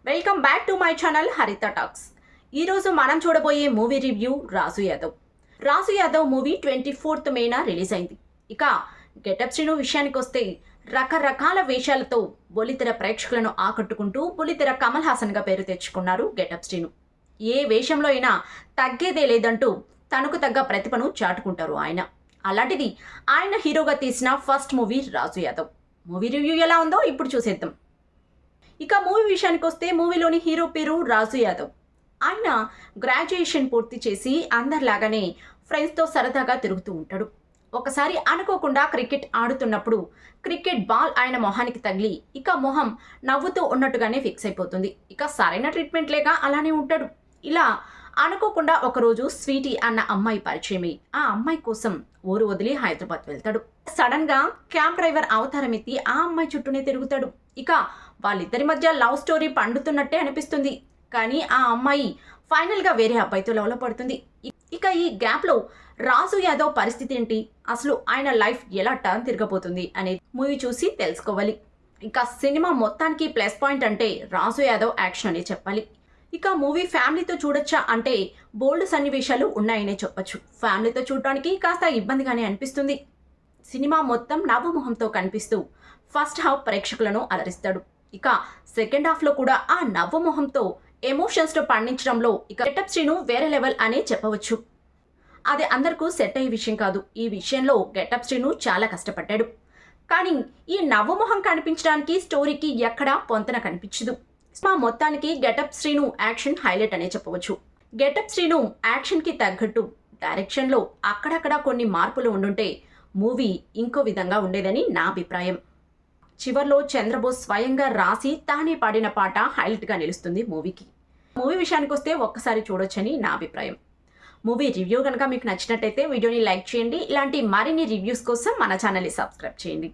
Welcome back to my channel హరిత talks. ఈరోజు మనం చూడబోయే మూవీ రివ్యూ రాజు యాదవ్. రాజు యాదవ్ మూవీ 24th మేన రిలీజ్ అయింది. ఇక గెటప్ శ్రీను విషయానికి వస్తే రకరకాల వేషాలతో బొలితెర ప్రేక్షకులను ఆకట్టుకుంటూ బొలితెర కమల్ హాసన్గా పేరు తెచ్చుకున్నారు గెటప్ శ్రీను. ఏ వేషంలో అయినా తగ్గేదే లేదంటూ తనకు తగ్గ ప్రతిభను చాటుకుంటారు ఆయన. అలాంటిది ఆయన హీరోగా తీసిన ఫస్ట్ మూవీ రాజు యాదవ్. మూవీ రివ్యూ ఎలా ఉందో ఇప్పుడు చూసేద్దాం. ఇక మూవీ విషయానికి వస్తే మూవీలోని హీరో పేరు రాజు యాదవ్. ఆయన గ్రాడ్యుయేషన్ పూర్తి చేసి అందరిలాగానే ఫ్రెండ్స్తో సరదాగా తిరుగుతూ ఉంటాడు. ఒకసారి అనుకోకుండా క్రికెట్ ఆడుతున్నప్పుడు క్రికెట్ బాల్ ఆయన మొహానికి తగిలి ఇక మొహం నవ్వుతూ ఉన్నట్టుగానే ఫిక్స్ అయిపోతుంది. ఇక సరైన ట్రీట్మెంట్ లేక అలానే ఉంటాడు. ఇలా అనుకోకుండా ఒకరోజు స్వీటీ అన్న అమ్మాయి పరిచయమై ఆ అమ్మాయి కోసం ఊరు వదిలి హైదరాబాద్ వెళ్తాడు. సడన్ గా క్యాబ్ డ్రైవర్ అవతారం ఎత్తి ఆ అమ్మాయి చుట్టూనే తిరుగుతాడు. ఇక వాళ్ళిద్దరి మధ్య లవ్ స్టోరీ పండుతున్నట్టే అనిపిస్తుంది. కానీ ఆ అమ్మాయి ఫైనల్ గా వేరే అబ్బాయితో లవ్లో పడుతుంది. ఇక ఈ గ్యాప్ లో రాజు యాదవ్ పరిస్థితి ఏంటి, అసలు ఆయన లైఫ్ ఎలా టర్న్ తిరగబోతుంది అనేది మూవీ చూసి తెలుసుకోవాలి. ఇక సినిమా మొత్తానికి ప్లస్ పాయింట్ అంటే రాజు యాదవ్ యాక్షన్ అనే చెప్పాలి. ఇక మూవీ ఫ్యామిలీతో చూడొచ్చా అంటే బోల్డ్ సన్నివేశాలు ఉన్నాయనే చెప్పొచ్చు. ఫ్యామిలీతో చూడటానికి కాస్త ఇబ్బందిగానే అనిపిస్తుంది. సినిమా మొత్తం నవ్వుమొహంతో కనిపిస్తూ ఫస్ట్ హాఫ్ ప్రేక్షకులను అలరిస్తాడు. ఇక సెకండ్ హాఫ్ లో కూడా ఆ నవ్వుమొహంతో ఎమోషన్స్ తో పండించడంలో ఇక గెటప్ శ్రీను వేరే లెవెల్ అనే చెప్పవచ్చు. అది అందరికీ సెట్ అయ్యే విషయం కాదు. ఈ విషయంలో గెటప్ శ్రీను చాలా కష్టపడ్డాడు. కానీ ఈ నవ్వుమొహం కనిపించడానికి స్టోరీకి ఎక్కడా పొంతన కనిపించదు. సినిమా మొత్తానికి గెటప్ శ్రీను యాక్షన్ హైలైట్ అనే చెప్పవచ్చు. గెటప్ శ్రీను యాక్షన్కి తగ్గట్టు డైరెక్షన్లో అక్కడక్కడ కొన్ని మార్పులు ఉండుంటే మూవీ ఇంకో విధంగా ఉండేదని నా అభిప్రాయం. చివర్లో చంద్రబోస్ స్వయంగా రాసి తానే పాడిన పాట హైలైట్గా నిలుస్తుంది మూవీకి. మూవీ విషయానికి వస్తే ఒక్కసారి చూడొచ్చని నా అభిప్రాయం. మూవీ రివ్యూ కనుక మీకు నచ్చినట్టయితే వీడియోని లైక్ చేయండి. ఇలాంటి మరిన్ని రివ్యూస్ కోసం మన ఛానల్ని సబ్స్క్రైబ్ చేయండి.